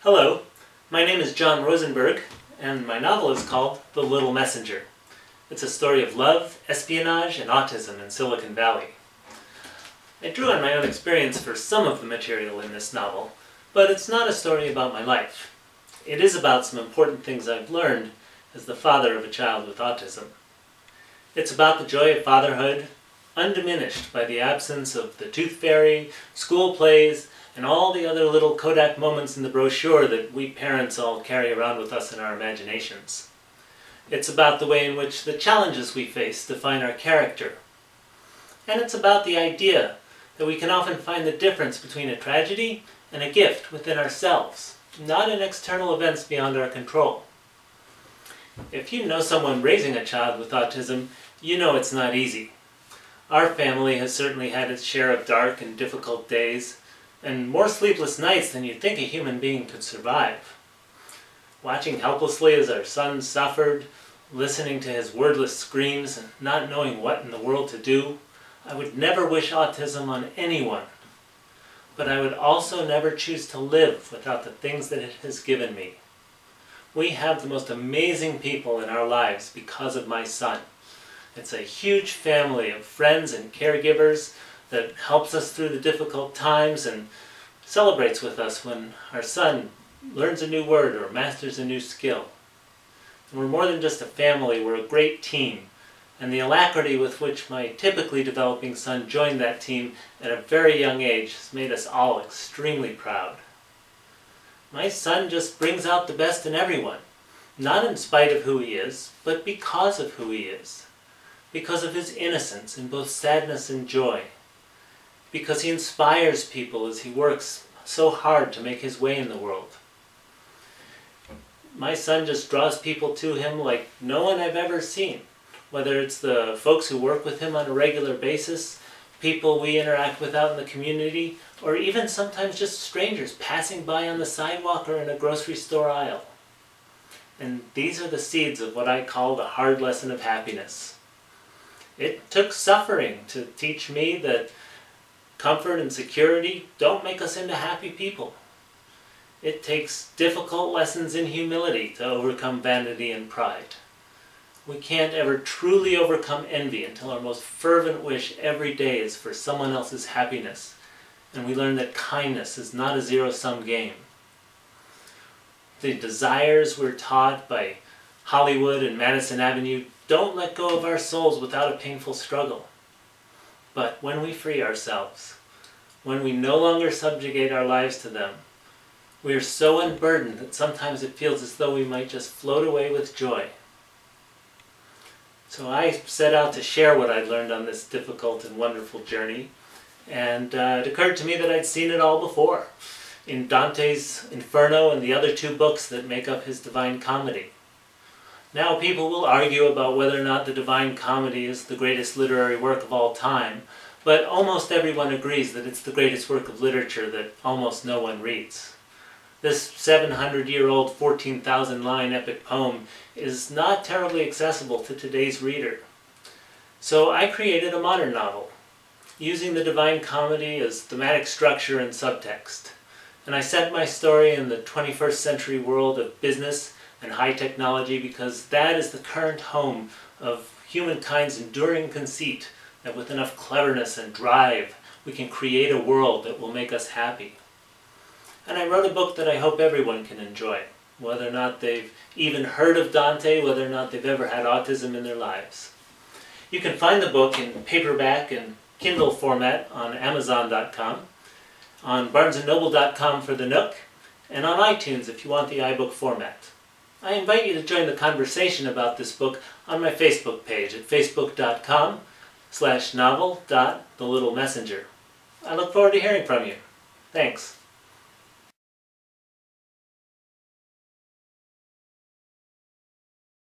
Hello, my name is John Rosenberg, and my novel is called The Little Messenger. It's a story of love, espionage, and autism in Silicon Valley. I drew on my own experience for some of the material in this novel, but it's not a story about my life. It is about some important things I've learned as the father of a child with autism. It's about the joy of fatherhood, undiminished by the absence of the tooth fairy, school plays, and all the other little Kodak moments in the brochure that we parents all carry around with us in our imaginations. It's about the way in which the challenges we face define our character. And it's about the idea that we can often find the difference between a tragedy and a gift within ourselves, not in external events beyond our control. If you know someone raising a child with autism, you know it's not easy. Our family has certainly had its share of dark and difficult days, and more sleepless nights than you'd think a human being could survive. Watching helplessly as our son suffered, listening to his wordless screams and not knowing what in the world to do, I would never wish autism on anyone. But I would also never choose to live without the things that it has given me. We have the most amazing people in our lives because of my son. It's a huge family of friends and caregivers that helps us through the difficult times and celebrates with us when our son learns a new word or masters a new skill. And we're more than just a family, we're a great team. And the alacrity with which my typically developing son joined that team at a very young age has made us all extremely proud. My son just brings out the best in everyone, not in spite of who he is, but because of who he is. Because of his innocence in both sadness and joy. Because he inspires people as he works so hard to make his way in the world. My son just draws people to him like no one I've ever seen. Whether it's the folks who work with him on a regular basis, people we interact with out in the community, or even sometimes just strangers passing by on the sidewalk or in a grocery store aisle. And these are the seeds of what I call the hard lesson of happiness. It took suffering to teach me that comfort and security don't make us into happy people. It takes difficult lessons in humility to overcome vanity and pride. We can't ever truly overcome envy until our most fervent wish every day is for someone else's happiness, and we learn that kindness is not a zero-sum game. The desires we're taught by Hollywood and Madison Avenue don't let go of our souls without a painful struggle. But when we free ourselves, when we no longer subjugate our lives to them, we are so unburdened that sometimes it feels as though we might just float away with joy. So I set out to share what I'd learned on this difficult and wonderful journey, and it occurred to me that I'd seen it all before, in Dante's Inferno and the other two books that make up his Divine Comedy. Now people will argue about whether or not the Divine Comedy is the greatest literary work of all time, but almost everyone agrees that it's the greatest work of literature that almost no one reads. This 700-year-old 14,000-line epic poem is not terribly accessible to today's reader. So I created a modern novel, using the Divine Comedy as thematic structure and subtext. And I set my story in the 21st century world of business and high technology because that is the current home of humankind's enduring conceit that with enough cleverness and drive we can create a world that will make us happy. And I wrote a book that I hope everyone can enjoy, whether or not they've even heard of Dante, whether or not they've ever had autism in their lives. You can find the book in paperback and Kindle format on Amazon.com, on BarnesandNoble.com for the Nook, and on iTunes if you want the iBook format. I invite you to join the conversation about this book on my Facebook page at facebook.com/novel.thelittlemessenger. I look forward to hearing from you. Thanks.